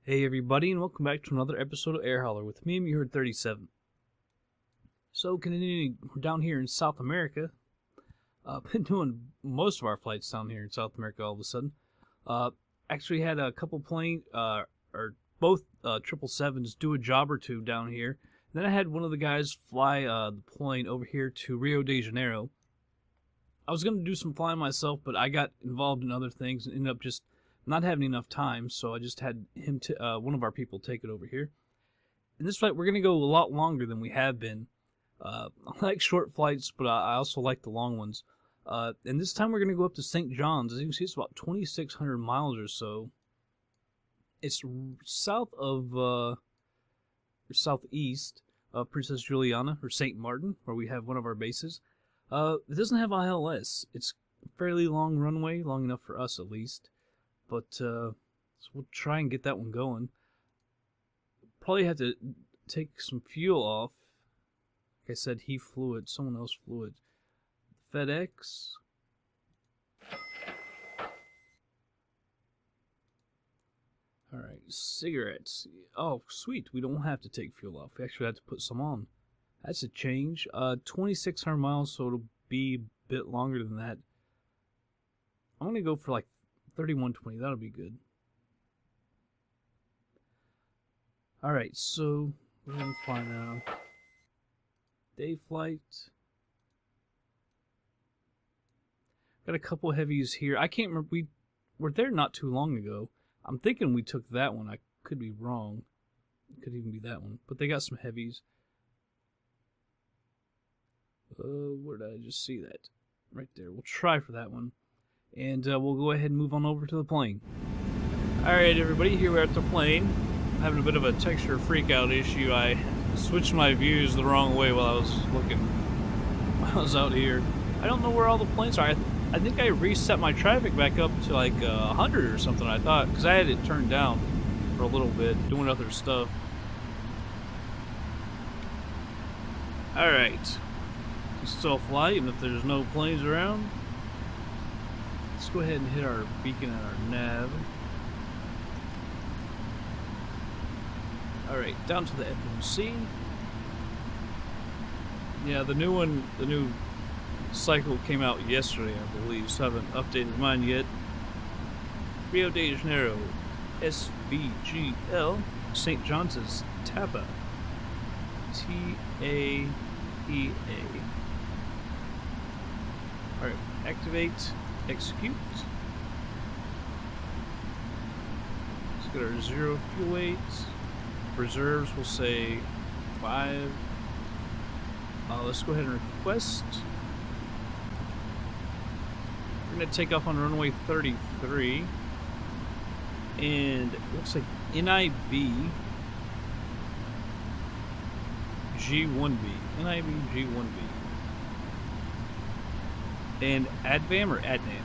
Hey everybody, and welcome back to another episode of Air Hauler with me, Meherd 37. So, continuing down here in South America, been doing most of our flights down here in South America all of a sudden. Actually had a couple both 777s do a job or two down here. Then I had one of the guys fly the plane over here to Rio de Janeiro. I was going to do some flying myself, but I got involved in other things and ended up just not having enough time, so I just had him, one of our people, take it over here. In this flight, we're going to go a lot longer than we have been. I like short flights, but I also like the long ones. And this time we're going to go up to St. John's. As you can see, it's about 2,600 miles or so. It's south of, or southeast of Princess Juliana, or St. Martin, where we have one of our bases. It doesn't have ILS. It's a fairly long runway, long enough for us at least. But so we'll try and get that one going. Probably have to take some fuel off. Like I said, he flew it. Someone else flew it. FedEx. Alright, cigarettes. Oh, sweet. We don't have to take fuel off. We actually have to put some on. That's a change. 2,600 miles, so it'll be a bit longer than that. I'm going to go for like 3120, that'll be good. Alright, so we're gonna fly now. Day flight. Got a couple heavies here. I can't remember, we were there not too long ago. I'm thinking we took that one. I could be wrong. It could even be that one. But they got some heavies. Where did I just see that? Right there. We'll try for that one. And we'll go ahead and move on over to the plane. Alright everybody, here we're at the plane. I'm having a bit of a texture freakout issue. I switched my views the wrong way while I was looking, while I was out here. I don't know where all the planes are. I think I reset my traffic back up to like 100 or something, I thought. Because I had it turned down for a little bit, doing other stuff. Alright. We still fly even if there's no planes around. Let's go ahead and hit our beacon and our nav. Alright, down to the FMC. Yeah, the new cycle came out yesterday, I believe, so I haven't updated mine yet. Rio de Janeiro, SBGL, St. John's is TAPA. TAPA. Alright, activate. Execute. Let's get our 0 fuel weight. Reserves will say 5. Let's go ahead and request. We're going to take off on runway 33. And it looks like NIB G1B. NIB G1B. And Advam or Adnam?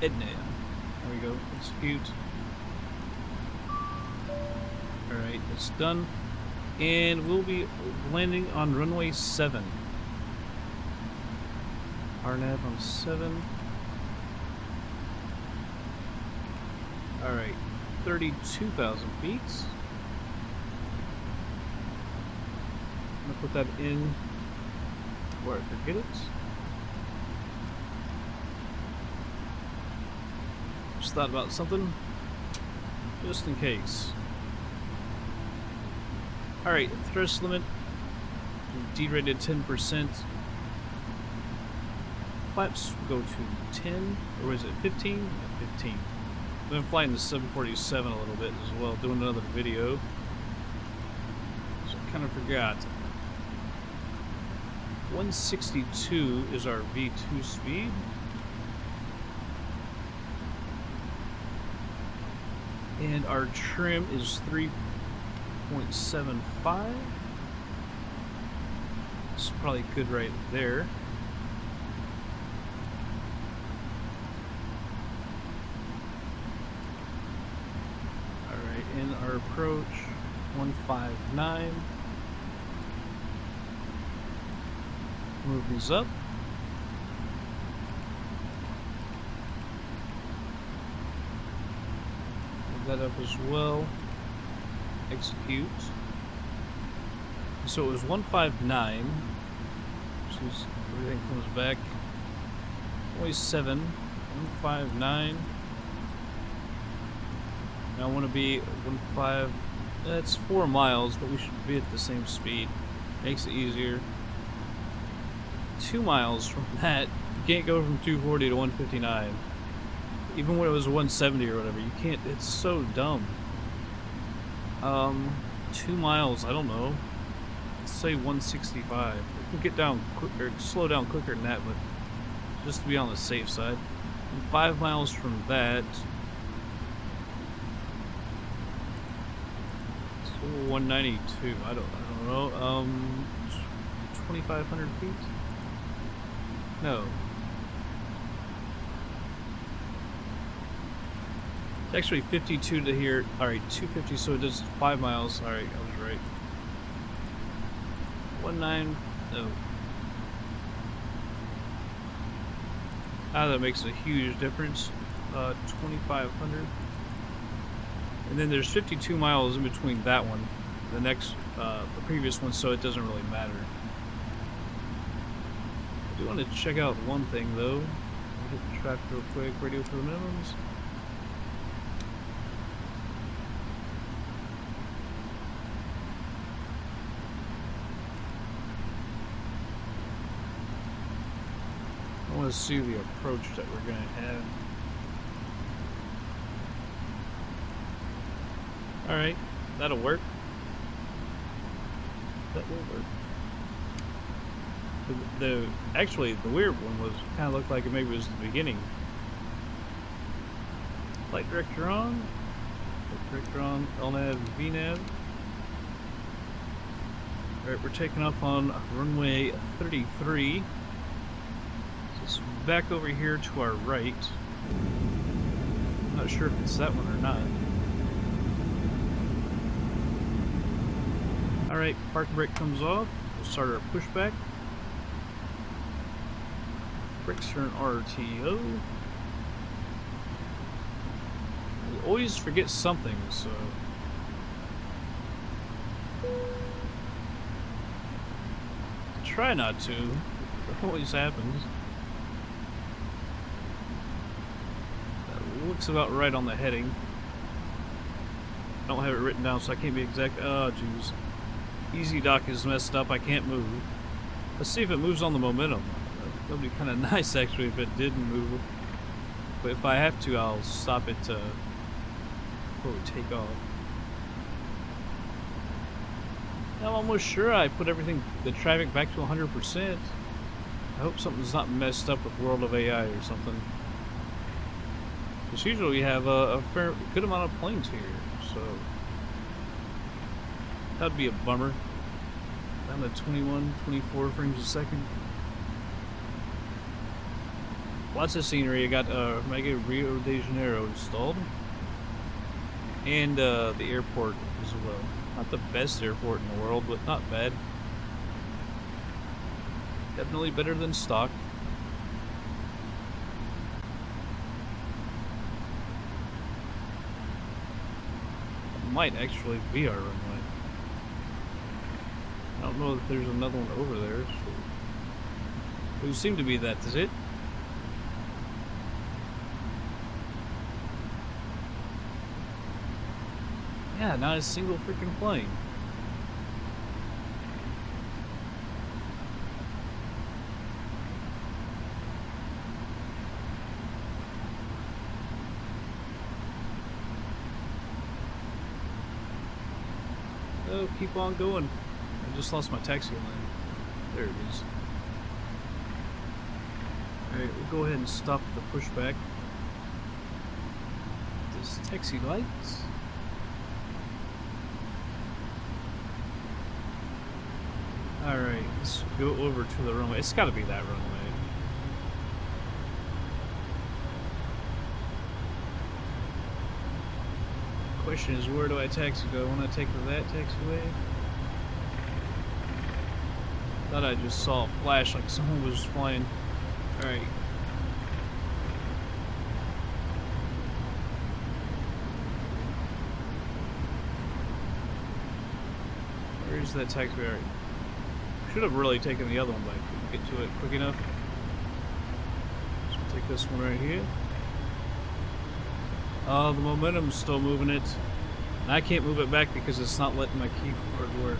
Adnam. There we go. Execute. Alright, that's done. And we'll be landing on runway 7. RNAV on 7. Alright, 32,000 feet. I'm going to put that in before I forget it. Just thought about something, just in case. Alright, thrust limit, derated 10%. Flaps go to 10, or is it 15? Yeah, 15. I've been flying the 747 a little bit as well, doing another video. So I kind of forgot. 162 is our V2 speed. And our trim is 3.75. It's probably good right there. Alright, and our approach 159. Move these up. Move that up as well. execute. So it was 159. So everything comes back. 27. 159. Now I want to be 15. That's 4 miles, but we should be at the same speed. Makes it easier. 2 miles from that. You can't go from 240 to 159. Even when it was 170 or whatever, you can't. It's so dumb. 2 miles, I don't know. Let's say 165. We can get down quicker, slow down quicker than that, but just to be on the safe side. And 5 miles from that. So 192. I don't know. 2,500 feet. No. It's actually 52 to here. Alright, 250, so it does 5 miles. Alright, I was right. 19. No. Ah, that makes a huge difference. 2,500. And then there's 52 miles in between that one, the previous one, so it doesn't really matter. I do want to check out one thing though. Hit the traffic real quick. Radio for the minimums. I want to see the approach that we're going to have. Alright, that'll work. That will work. Actually, the weird one was kind of looked like it maybe was the beginning. Flight director on. Flight director on. LNAV, VNAV. Alright, we're taking off on runway 33. So back over here to our right. I'm not sure if it's that one or not. Alright, park brake comes off. We'll start our pushback. Brakes are an RTO. We always forget something, so. Try not to. It always happens. That looks about right on the heading. I don't have it written down, so I can't be exact. Oh, jeez. EZDok is messed up. I can't move. Let's see if it moves on the momentum. That would be kind of nice, actually, if it didn't move. But if I have to, I'll stop it before we take off. I'm almost sure I put the traffic back to 100%. I hope something's not messed up with World of AI or something. Because usually we have a good amount of planes here, so that'd be a bummer. Down to 21, 24 frames a second. Lots of scenery. I got Mega Rio de Janeiro installed. And the airport as well. Not the best airport in the world, but not bad. Definitely better than stock. It might actually be our runway. I don't know if there's another one over there. So it would seem to be that. Is it? Yeah, not a single freaking plane. Oh, keep on going. I just lost my taxi lane. There it is. Alright, we'll go ahead and stop the pushback. This taxi lights. Alright, let's go over to the runway. It's gotta be that runway. Question is, where do I taxi go? When I take to that taxiway? Thought I just saw a flash like someone was flying. Alright. Where's that taxiway? Alright. Should have really taken the other one, but I couldn't get to it quick enough. So we'll take this one right here. Oh, the momentum's still moving it. And I can't move it back because it's not letting my keyboard work.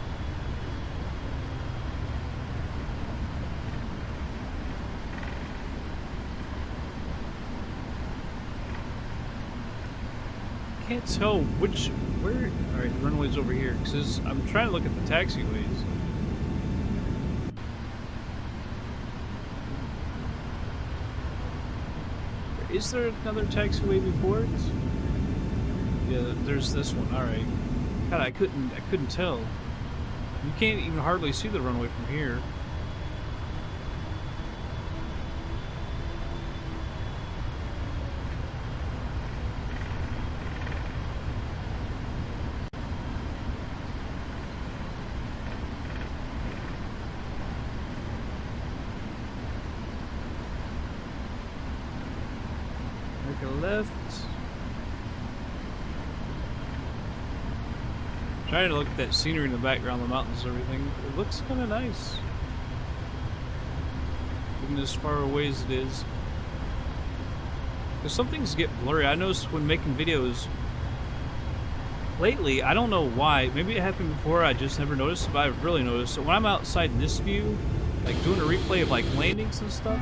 Can't tell where. Alright, the runway's over here. Because I'm trying to look at the taxiways. Is there another taxiway before it? Yeah, there's this one. Alright. God, I couldn't tell. You can't even hardly see the runway from here. Make a left. Trying to look at that scenery in the background, the mountains and everything. It looks kind of nice. Even as far away as it is. Because some things get blurry. I noticed when making videos lately, I don't know why. Maybe it happened before, I just never noticed it, but I've really noticed. So when I'm outside in this view, like doing a replay of like landings and stuff,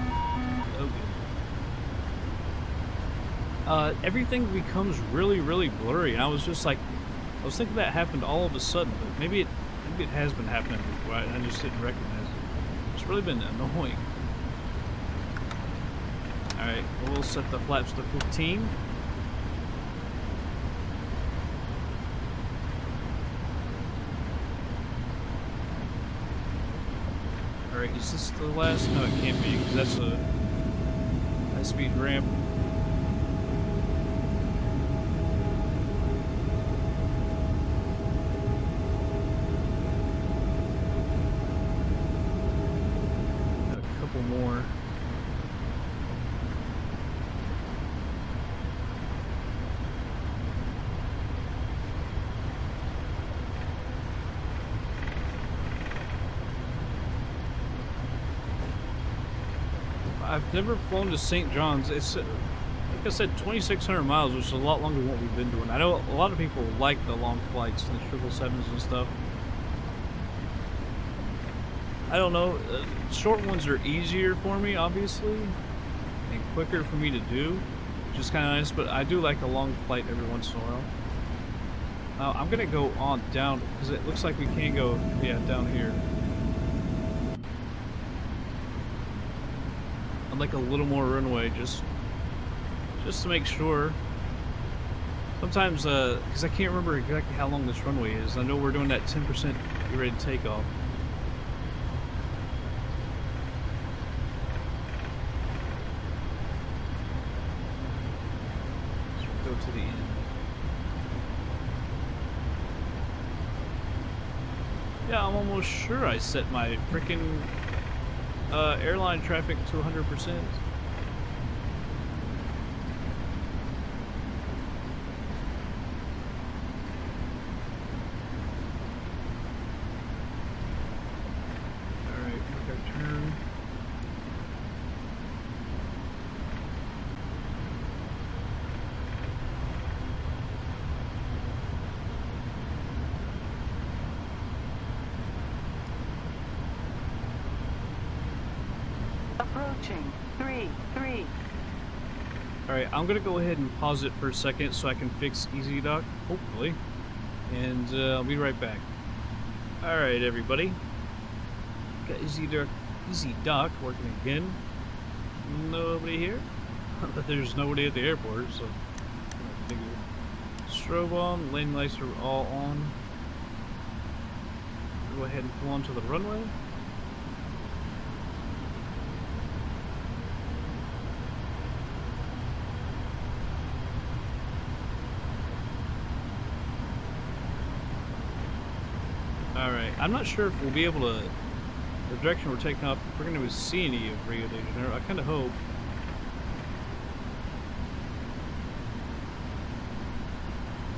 everything becomes really, really blurry. And I was just like, I was thinking that happened all of a sudden, but maybe it has been happening before. I just didn't recognize it. It's really been annoying. Alright, we'll set the flaps to 15. Alright, is this the last? No, it can't be, because that's a high-speed ramp. More. I've never flown to St. John's. It's, like I said, 2,600 miles, which is a lot longer than what we've been doing. I know a lot of people like the long flights, the 777s and stuff. I don't know, short ones are easier for me, obviously, and quicker for me to do, which is kind of nice, but I do like a long flight every once in a while. I'm going to go on down, because it looks like we can go, yeah, down here. I'd like a little more runway, just to make sure. Sometimes, because I can't remember exactly how long this runway is. I know we're doing that 10% ready to take off. To the end. Yeah, I'm almost sure I set my freaking airline traffic to 100%. Alright, make our turn. Approaching 3-3. Alright, I'm gonna go ahead and pause it for a second so I can fix EZDok, hopefully. And I'll be right back. Alright, everybody. Got EZDok working again. Nobody here? But there's nobody at the airport, so I figure. Strobe on, lane lights are all on. Go ahead and pull onto the runway. Alright, I'm not sure if we'll be able to, the direction we're taking off, if we're going to see any of Rio de Janeiro. I kind of hope.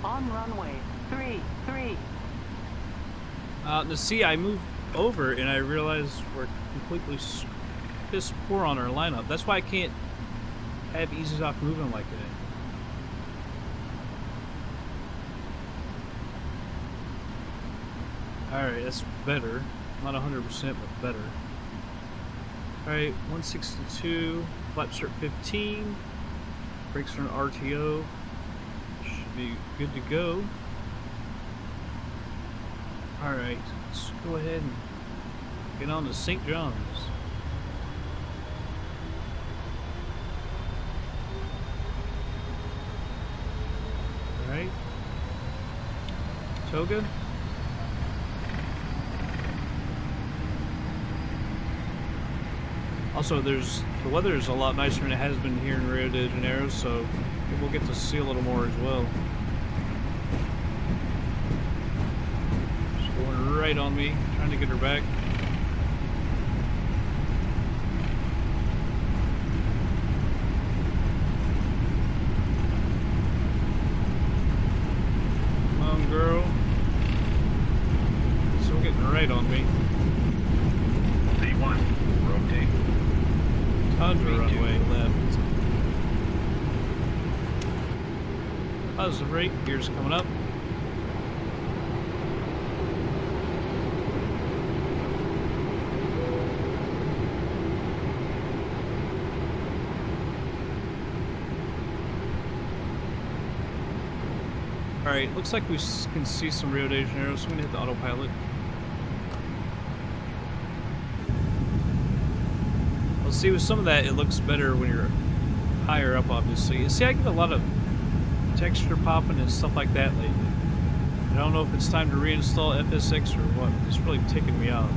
On runway 3-3. See, I moved over and I realized we're completely piss poor on our lineup. That's why I can't have EZDok moving like that. Alright, that's better. Not 100%, but better. Alright, 162, flap start 15, brakes are an RTO. Should be good to go. Alright, let's go ahead and get on to St. John's. Alright. Toga. Also, the weather is a lot nicer than it has been here in Rio de Janeiro, so we'll get to see a little more as well. She's going right on me, trying to get her back. Come on, girl. Still getting right on me. C1, rotate. Tundra runway left. Positive rate, gears coming up. Alright, looks like we can see some Rio de Janeiro, so I'm gonna hit the autopilot. See, with some of that, it looks better when you're higher up, obviously. See, I get a lot of texture popping and stuff like that lately. I don't know if it's time to reinstall FSX or what. It's really ticking me off.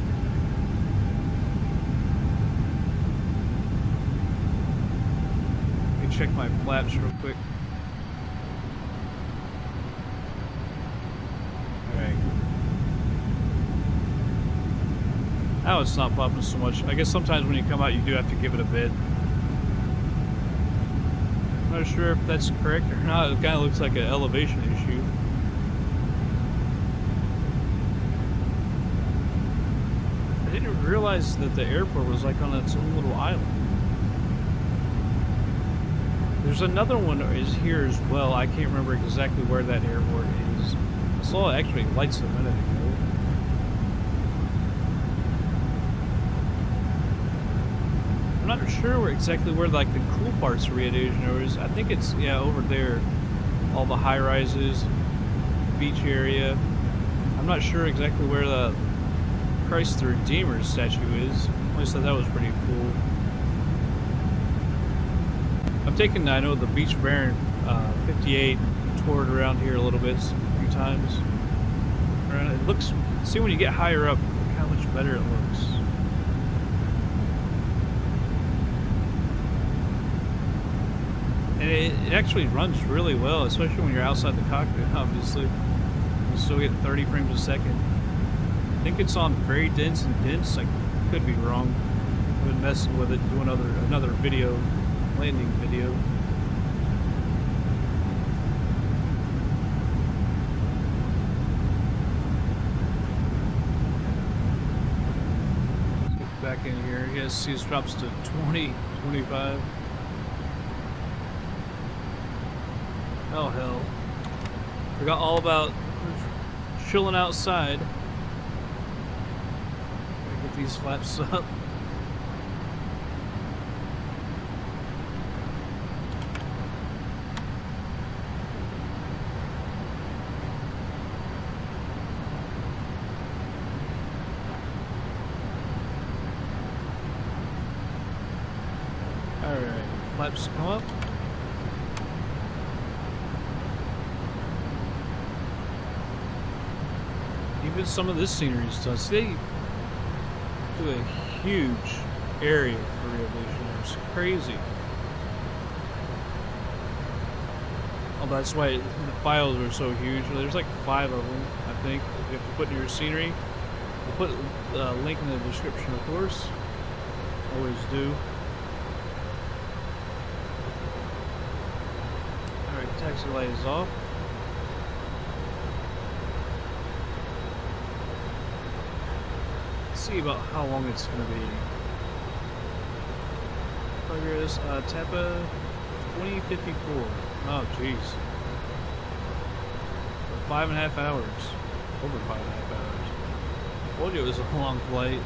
Let me check my flaps real quick. Alright. Now it's not popping so much. I guess sometimes when you come out you do have to give it a bit. I'm not sure if that's correct or not. It kind of looks like an elevation issue. I didn't realize that the airport was like on its own little island. There's another one that is here as well. I can't remember exactly where that airport is. I saw it actually lights a minute ago. I'm not sure exactly where like the cool parts of Rio de Janeiro is. I think it's, yeah, over there. All the high rises, beach area. I'm not sure exactly where the Christ the Redeemer statue is. I always thought that was pretty cool. I've taken, I know, the Beach Baron 58, toured around here a little bit, a few times. It looks, see, when you get higher up, look how much better it looks. And it actually runs really well, especially when you're outside the cockpit, obviously. You still get 30 frames a second. I think it's on very dense and dense. I could be wrong. I've been messing with it, doing another video, landing video. Let's get back in here. Yes, see, this drops to 20, 25. Oh hell. Forgot all about chilling outside. Gotta get these flaps up. Alright, flaps come up. Even some of this scenery stuff. See, they do a huge area for Rio de Janeiro. It's crazy. Oh, that's why the files are so huge. There's like 5 of them, I think, you have to put in your scenery. We'll put a link in the description, of course. Always do. Alright, taxi light is off. see about how long it's going to be. Progress, TAPA 2054. Oh, jeez. 5.5 hours. Over 5.5 hours. Told you it was a long flight.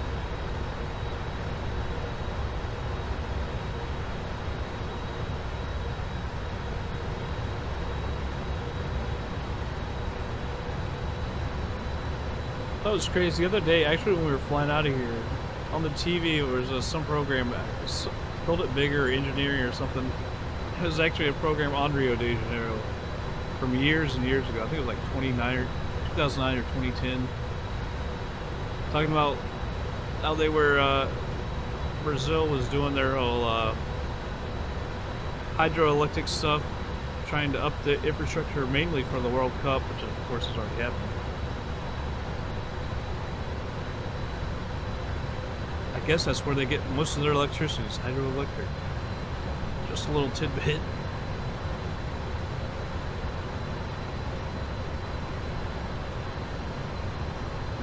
That was crazy. The other day, actually, when we were flying out of here, on the TV, it was some program, Build It Bigger, Engineering or something. It was actually a program on Rio de Janeiro from years and years ago. I think it was like 2009 or 2010. Talking about how they were, Brazil was doing their whole hydroelectric stuff, trying to up the infrastructure mainly for the World Cup, which of course has already happened. I guess that's where they get most of their electricity, is hydroelectric. Just a little tidbit.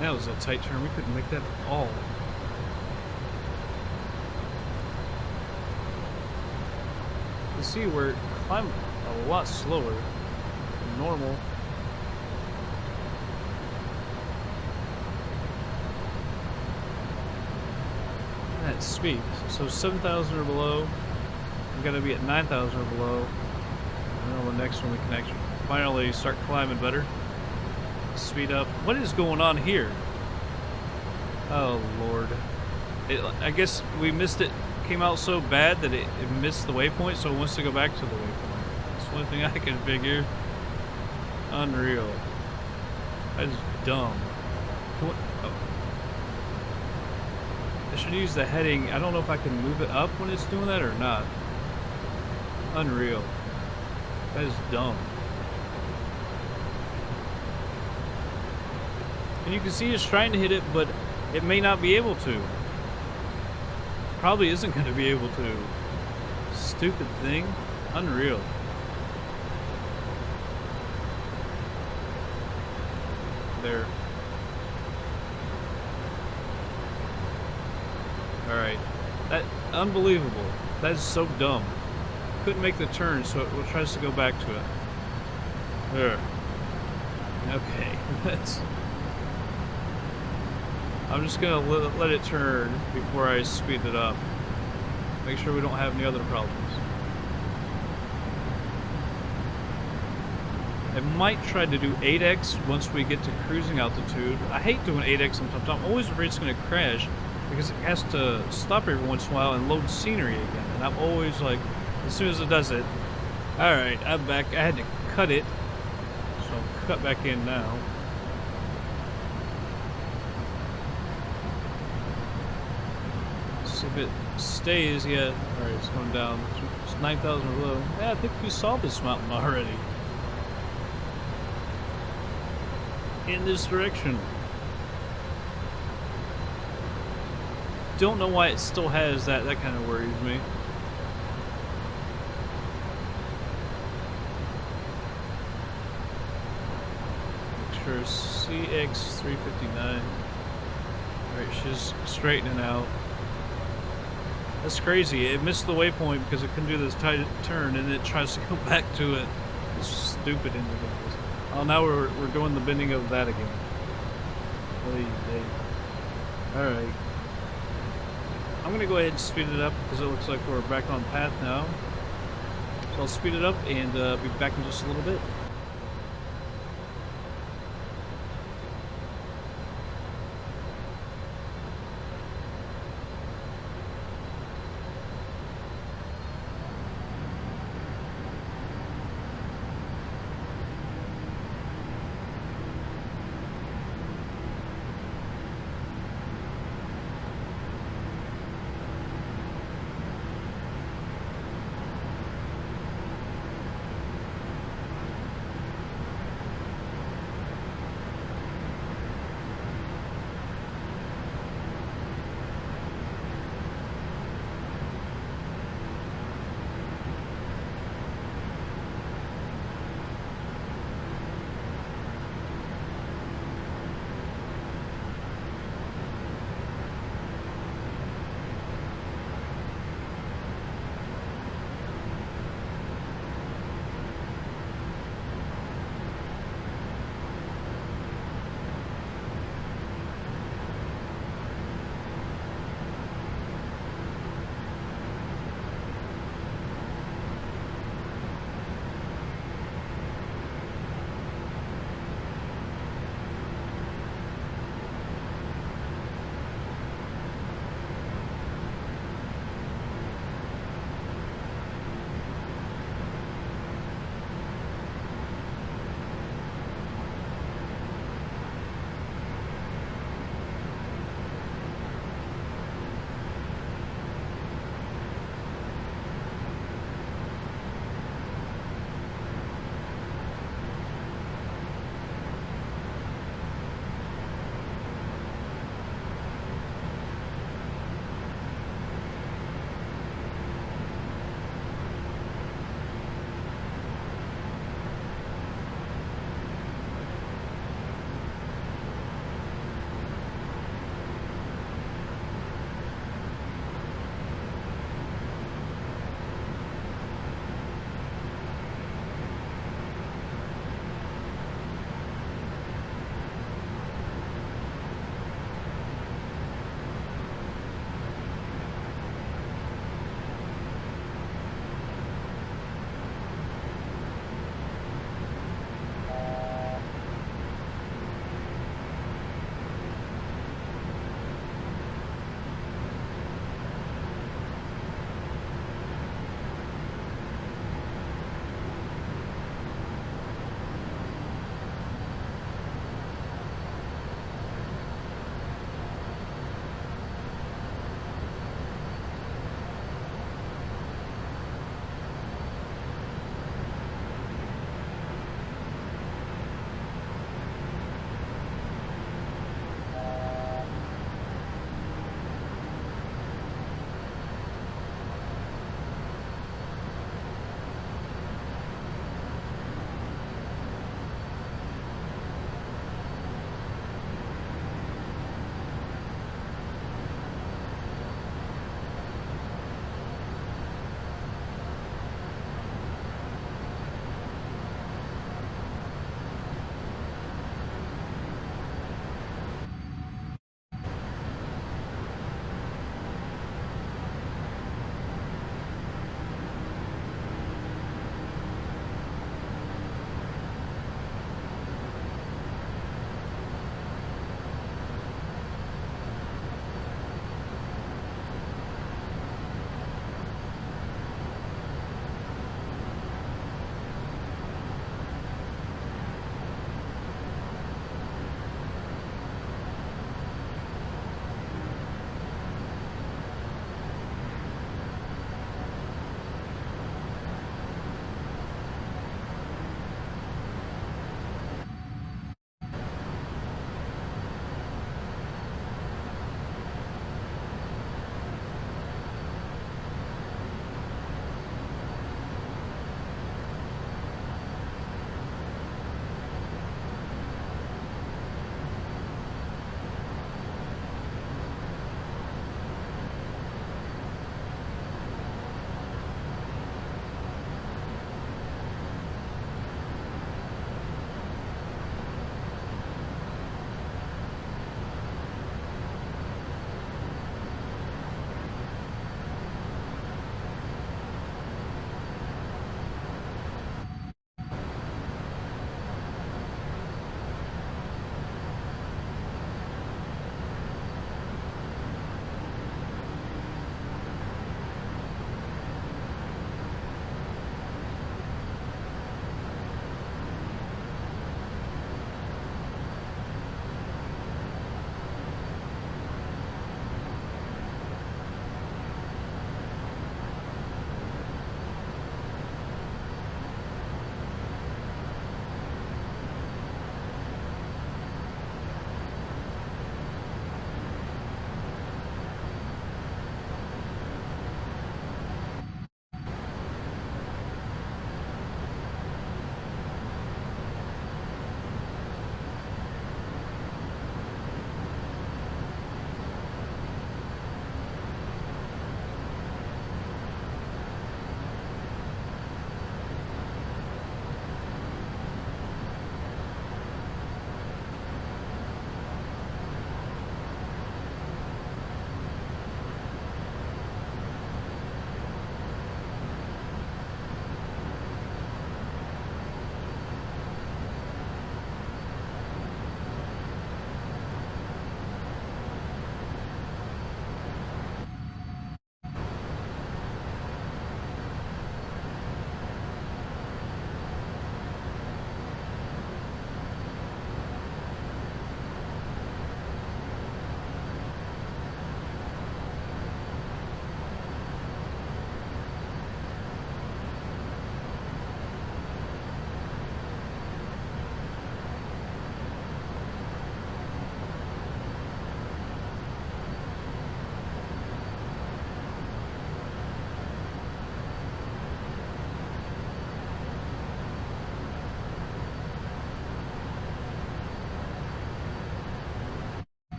That was a tight turn. We couldn't make that at all. You see, we're climbing a lot slower than normal. At speed. So 7,000 or below. We've got to be at 9,000 or below. And then on the next one we can actually finally start climbing better. Speed up. What is going on here? Oh Lord. I guess we missed it. Came out so bad that it missed the waypoint, so it wants to go back to the waypoint. That's one thing I can figure. Unreal. That is dumb. I should use the heading. I don't know if I can move it up when it's doing that or not. Unreal. That is dumb. And you can see it's trying to hit it, but it may not be able to. Probably isn't going to be able to. Stupid thing. Unreal. There. Alright. That unbelievable. That is so dumb. Couldn't make the turn, so it tries to go back to it. There. Okay. That's... I'm just gonna let it turn before I speed it up. Make sure we don't have any other problems. I might try to do 8x once we get to cruising altitude. I hate doing 8x sometimes. I'm always afraid it's gonna crash because it has to stop every once in a while and load scenery again. And I'm always like, as soon as it does it, alright, I'm back. I had to cut it, so I'll cut back in now. See if it stays yet. Alright, it's going down. It's 9,000 or below. Yeah, I think we saw this mountain already. In this direction. Don't know why it still has that. That kind of worries me. Make sure CX359. Alright, she's straightening out. That's crazy. It missed the waypoint because it couldn't do this tight turn and it tries to go back to it. It's stupid individuals. Oh, now we're doing the bending of that again. Alright. I'm going to go ahead and speed it up because it looks like we're back on path now. So I'll speed it up and be back in just a little bit.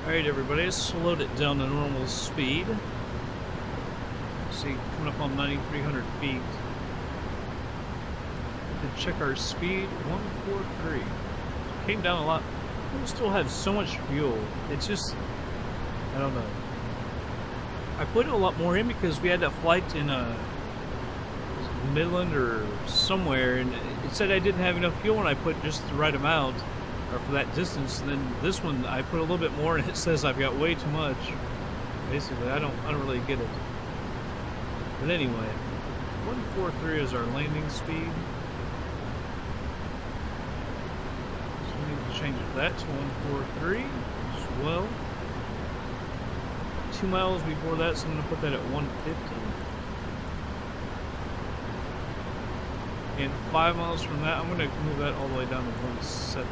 Alright everybody, let's slowed it down to normal speed. See, coming up on 9,300 feet. To check our speed, 143. Came down a lot. We still have so much fuel. It's just, I don't know. I put a lot more in because we had that flight in Midland or somewhere, and it said I didn't have enough fuel, and I put just the right amount for that distance. And then this one I put a little bit more, and it says I've got way too much. Basically, I don't really get it. But anyway, 143 is our landing speed. So we need to change that to 143 as well. 2 miles before that, so I'm going to put that at 150. And 5 miles from that, I'm going to move that all the way down to 170.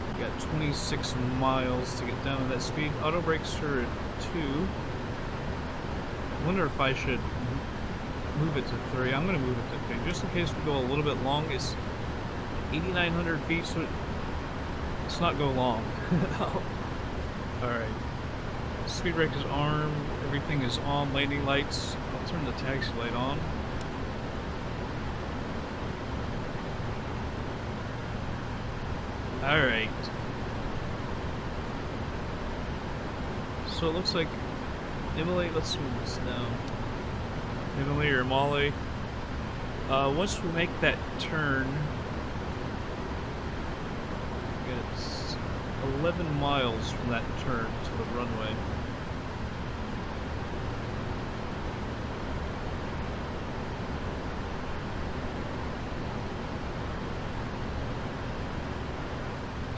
We got 26 miles to get down to that speed. Auto brakes are at 2. I wonder if I should move it to 3. I'm going to move it to 3, just in case we go a little bit long. It's 8,900 feet, so let's not go long. Alright. Speed brake is armed, everything is on, landing lights. I'll turn the taxi light on. Alright. So it looks like Emily, let's move this down. Emily or Molly. Once we make that turn, it's 11 miles from that turn to the runway.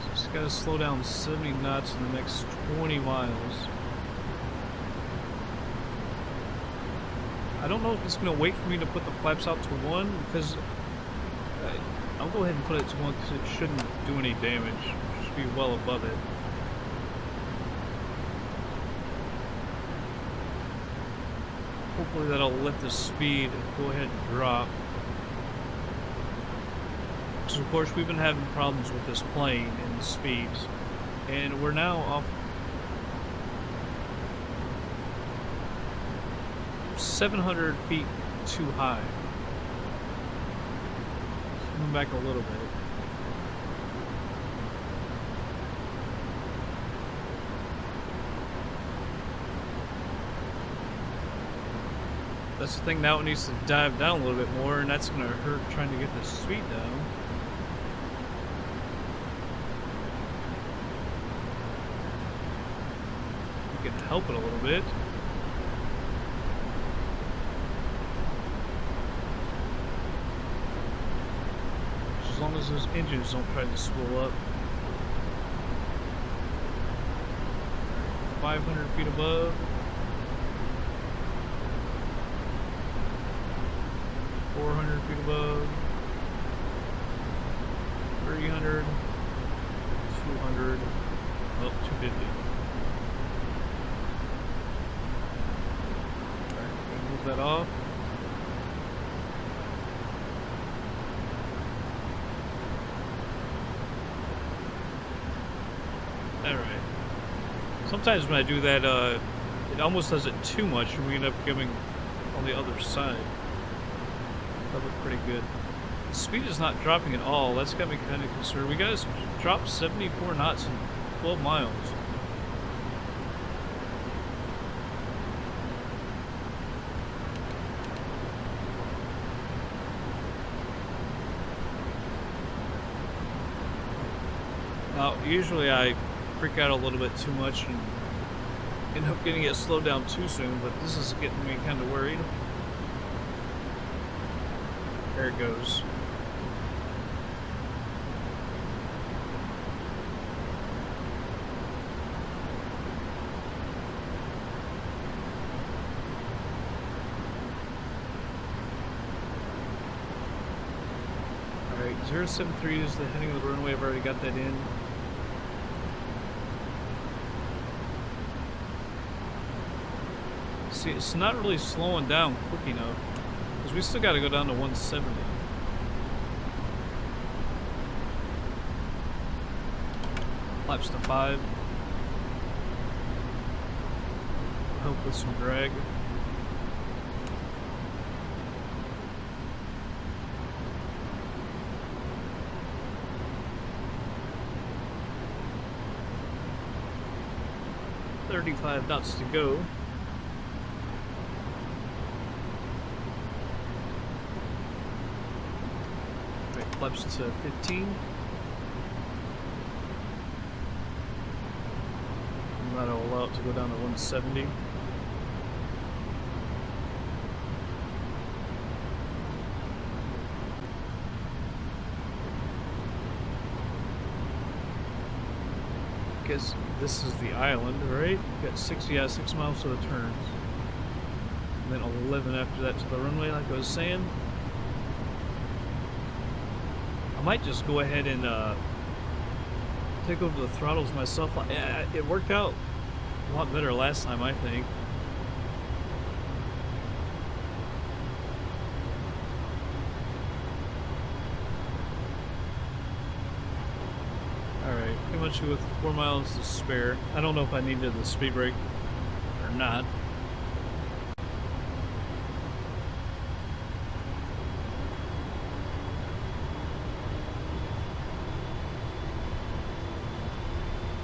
So just gotta slow down 70 knots in the next 20 miles. I don't know if it's gonna wait for me to put the flaps out to 1, because I'll go ahead and put it to 1 because it shouldn't do any damage. It should be well above it. Hopefully that'll let the speed go ahead and drop. So of course we've been having problems with this plane and the speeds. And we're now off 700 feet too high. Coming back a little bit. That's the thing, now it needs to dive down a little bit more, and that's going to hurt trying to get the speed down. We can help it a little bit. As long as those engines don't try to spool up. 500 feet above. 400 feet above. 300. 200. Oh, 250. Alright, gonna move that off. Alright. Sometimes when I do that, it almost does it too much and we end up coming on the other side. That looked pretty good. The speed is not dropping at all. That's got me kind of concerned. We guys dropped 74 knots in 12 miles. Now, usually I freak out a little bit too much and end up getting it slowed down too soon, but this is getting me kind of worried. There it goes. Alright, 073 is the heading of the runway. I've already got that in. See, it's not really slowing down quick enough, because we still got to go down to 170. Flaps to 5. Help with some drag. .35 knots to go. Right, flaps to 15. And that'll allow it to go down to 170. Guess this is the island, right? Got 6 miles to the turns. And then 11 after that to the runway, like I was saying. I might just go ahead and take over the throttles myself. It worked out a lot better last time, I think. Alright, pretty much with 4 miles to spare. I don't know if I needed the speed brake or not.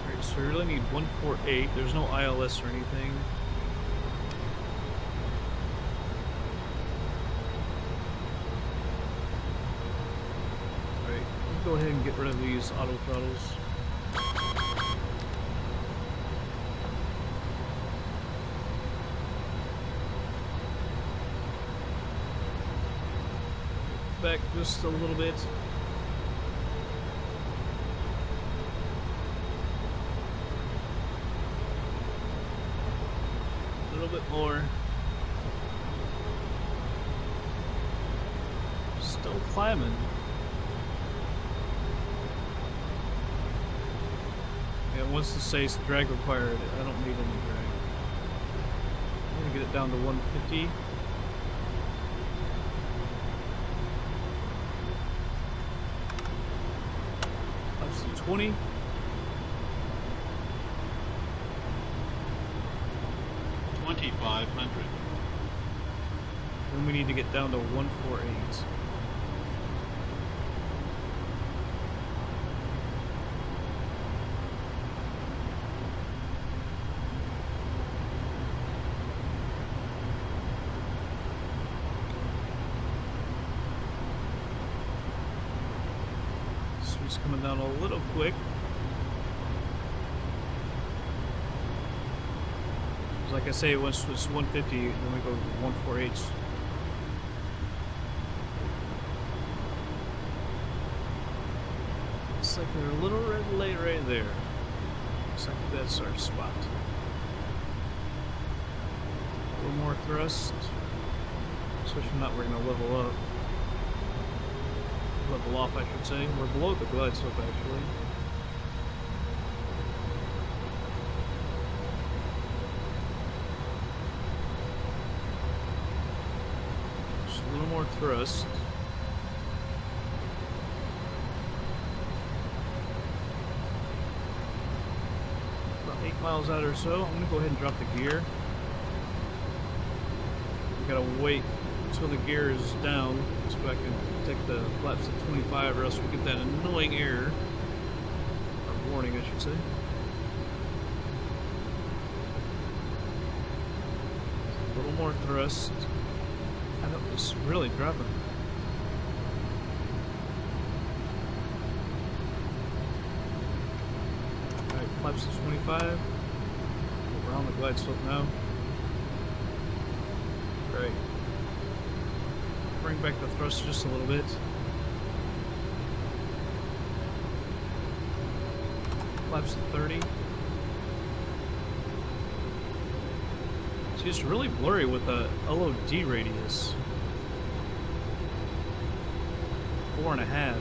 Alright, so we really need 148. There's no ILS or anything. Go ahead and get rid of these auto throttles. Back just a little bit. A little bit more. Still climbing. Yeah, once it says drag required, I don't need any drag. I'm gonna get it down to 150. Up to 20. Then we need to get down to 148. It's coming down a little quick. Like I say, once it's 150, then we go to 148. Looks like they're a little red light right there. Looks like that's our spot. A little more thrust. Especially not, we're going to level up. Level off, I should say. We're below the glide slope, actually. Just a little more thrust. About 8 miles out or so. I'm going to go ahead and drop the gear. We gotta wait until the gear is down so I can take the flaps to 25, or else we get that annoying error. Or warning, I should say. A little more thrust. I don't, it's really dropping. Alright, flaps to 25. We're on the glide slope now. Great. Bring back the thrust just a little bit. Flaps to 30. See, it's really blurry with the LOD radius. 4.5.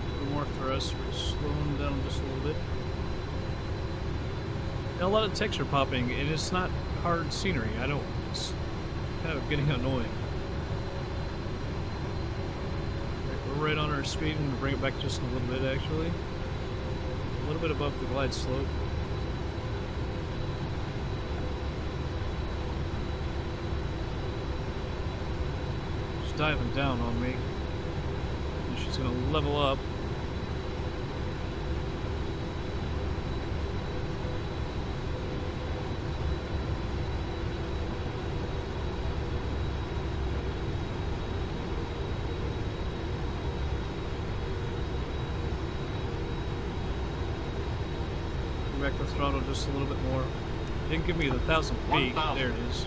A little more thrust. We're slowing down just a little bit. And a lot of texture popping, and it's not hard scenery. It's kind of getting annoying. Right, we're right on our speed. I'm gonna bring it back just a little bit, actually. A little bit above the glide slope. She's diving down on me. And she's gonna level up. Back the throttle just a little bit more. Didn't give me the 1,000 feet. 1,000. There it is.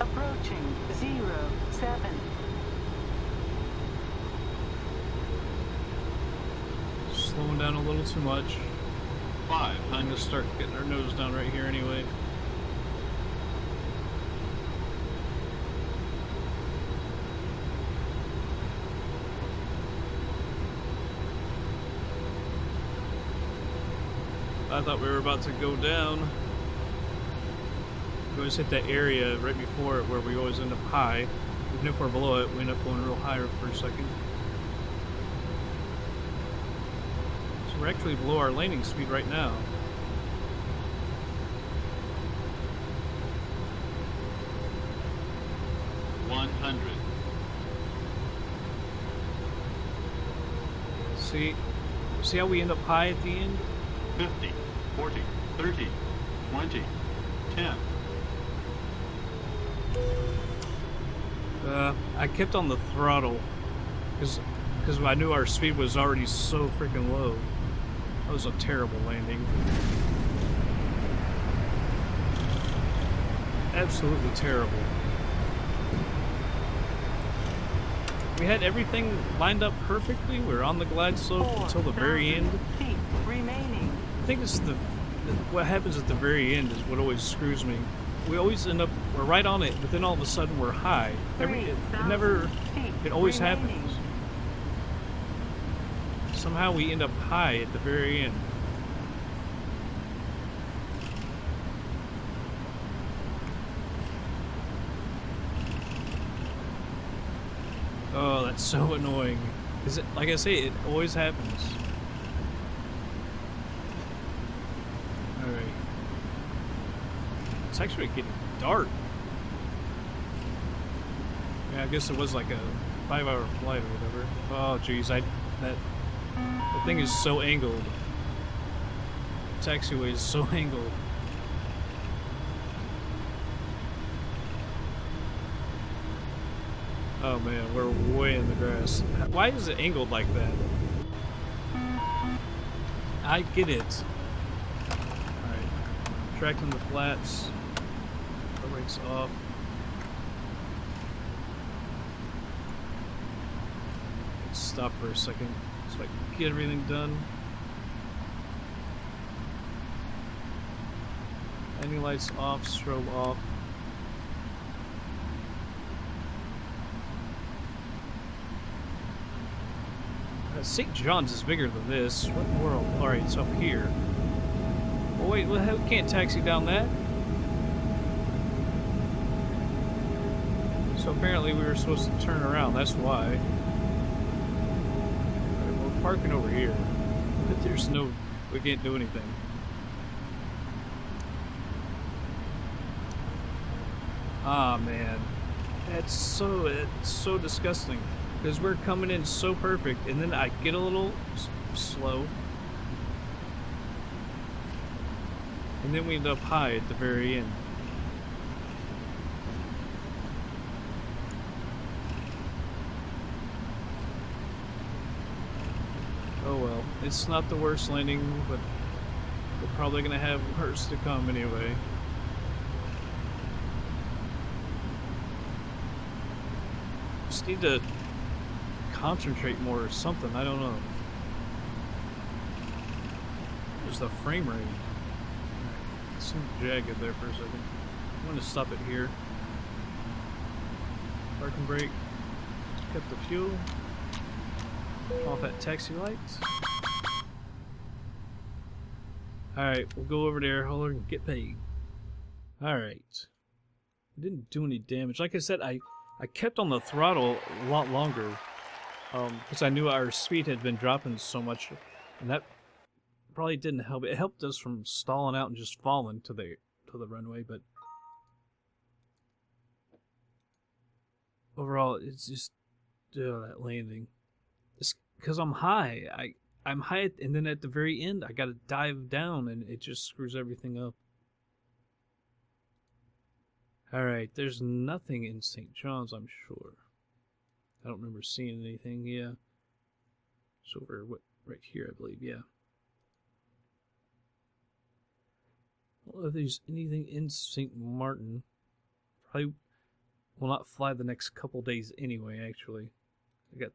Approaching 07. Slowing down a little too much. I'm 500. gonna start getting our nose down right here anyway. I thought we were about to go down. We always hit that area right before it where we always end up high. Even if we're below it, we end up going real high for a second. So we're actually below our landing speed right now. See how we end up high at the end? 50, 40, 30, 20, 10. I kept on the throttle because I knew our speed was already so freaking low. That was a terrible landing. Absolutely terrible. We had everything lined up perfectly. We were on the glide slope until the very end. 4,000 feet remaining. I think it's what happens at the very end is what always screws me. We always end up, we're right on it, but then all of a sudden we're high. It always happens. Somehow we end up high at the very end. Oh, that's so annoying. Is it, like I say, it always happens. Alright. It's actually getting dark. Yeah, I guess it was like a 5-hour flight or whatever. Oh jeez, that thing is so angled. The taxiway is so angled. Oh man, we're way in the grass. Why is it angled like that? I get it. Alright. Tracking the flats. The brakes off. Let's stop for a second so I can get everything done. Landing lights off, strobe off. St. John's is bigger than this. What in the world? Alright, it's up here. Oh wait, we can't taxi down that. So apparently we were supposed to turn around, that's why. Right, we're parking over here. But there's no... we can't do anything. Ah man. It's so disgusting. Because we're coming in so perfect, and then I get a little slow. And then we end up high at the very end. Oh well, it's not the worst landing, but we're probably going to have worse to come anyway. Just need to concentrate more or something, I don't know. There's the frame rate. It seemed jagged there for a second. I'm going to stop it here. Parking brake. Cut the fuel. Off at taxi lights. Alright, we'll go over to air hauler and get paid. Alright. Didn't do any damage. Like I said, I kept on the throttle a lot longer. Because I knew our speed had been dropping so much. And that probably didn't help. It helped us from stalling out and just falling to the runway, but overall it's just that landing. It's because I'm high. I'm high, and then at the very end, I got to dive down, and it just screws everything up. Alright, there's nothing in St. John's, I'm sure. I don't remember seeing anything, yeah. It's over, right here, I believe, yeah. Well, if there's anything in St. Martin, probably will not fly the next couple days anyway, actually. I got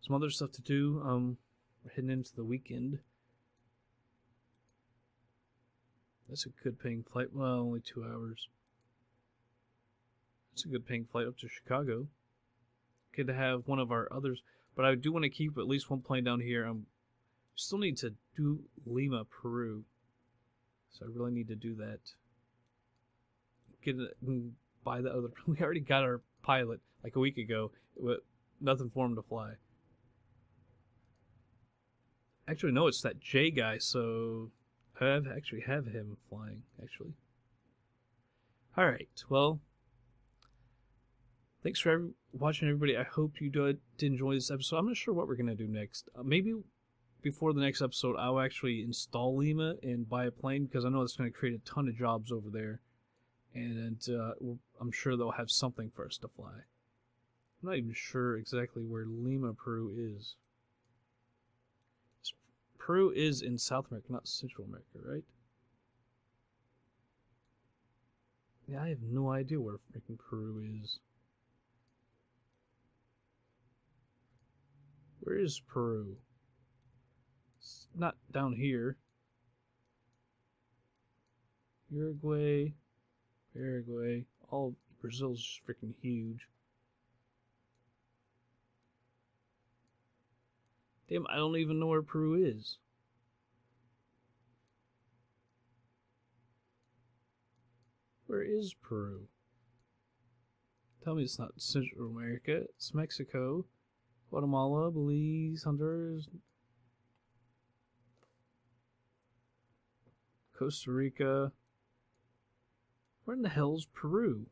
some other stuff to do. We're heading into the weekend. That's a good paying flight. Well, only 2 hours. That's a good paying flight up to Chicago. Good to have one of our others. But I do want to keep at least one plane down here. Still need to do Lima, Peru. So I really need to do that. Get it and buy the other. We already got our pilot like a week ago. With nothing for him to fly. Actually, no, it's that J guy, so I actually have him flying, actually. Alright, well, thanks for watching, everybody. I hope you did enjoy this episode. I'm not sure what we're going to do next. Maybe before the next episode, I'll actually install Lima and buy a plane, because I know it's going to create a ton of jobs over there. And I'm sure they'll have something for us to fly. I'm not even sure exactly where Lima, Peru is. Peru is in South America, not Central America, right? Yeah, I have no idea where freaking Peru is. Where is Peru? It's not down here. Uruguay, Paraguay, all Brazil's freaking huge. Damn, I don't even know where Peru is. Where is Peru? Tell me it's not Central America. It's Mexico, Guatemala, Belize, Honduras, Costa Rica. Where in the hell's Peru?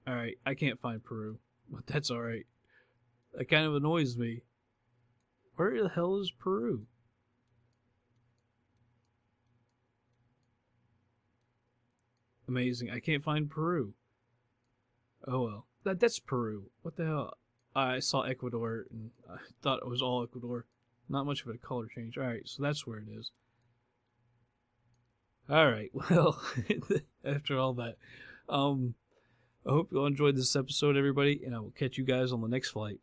Alright, I can't find Peru. But that's alright. That kind of annoys me. Where the hell is Peru? Amazing. I can't find Peru. Oh well. That's Peru. What the hell? I saw Ecuador and I thought it was all Ecuador. Not much of a color change. Alright, so that's where it is. Alright, well, after all that, I hope you all enjoyed this episode, everybody, and I will catch you guys on the next flight.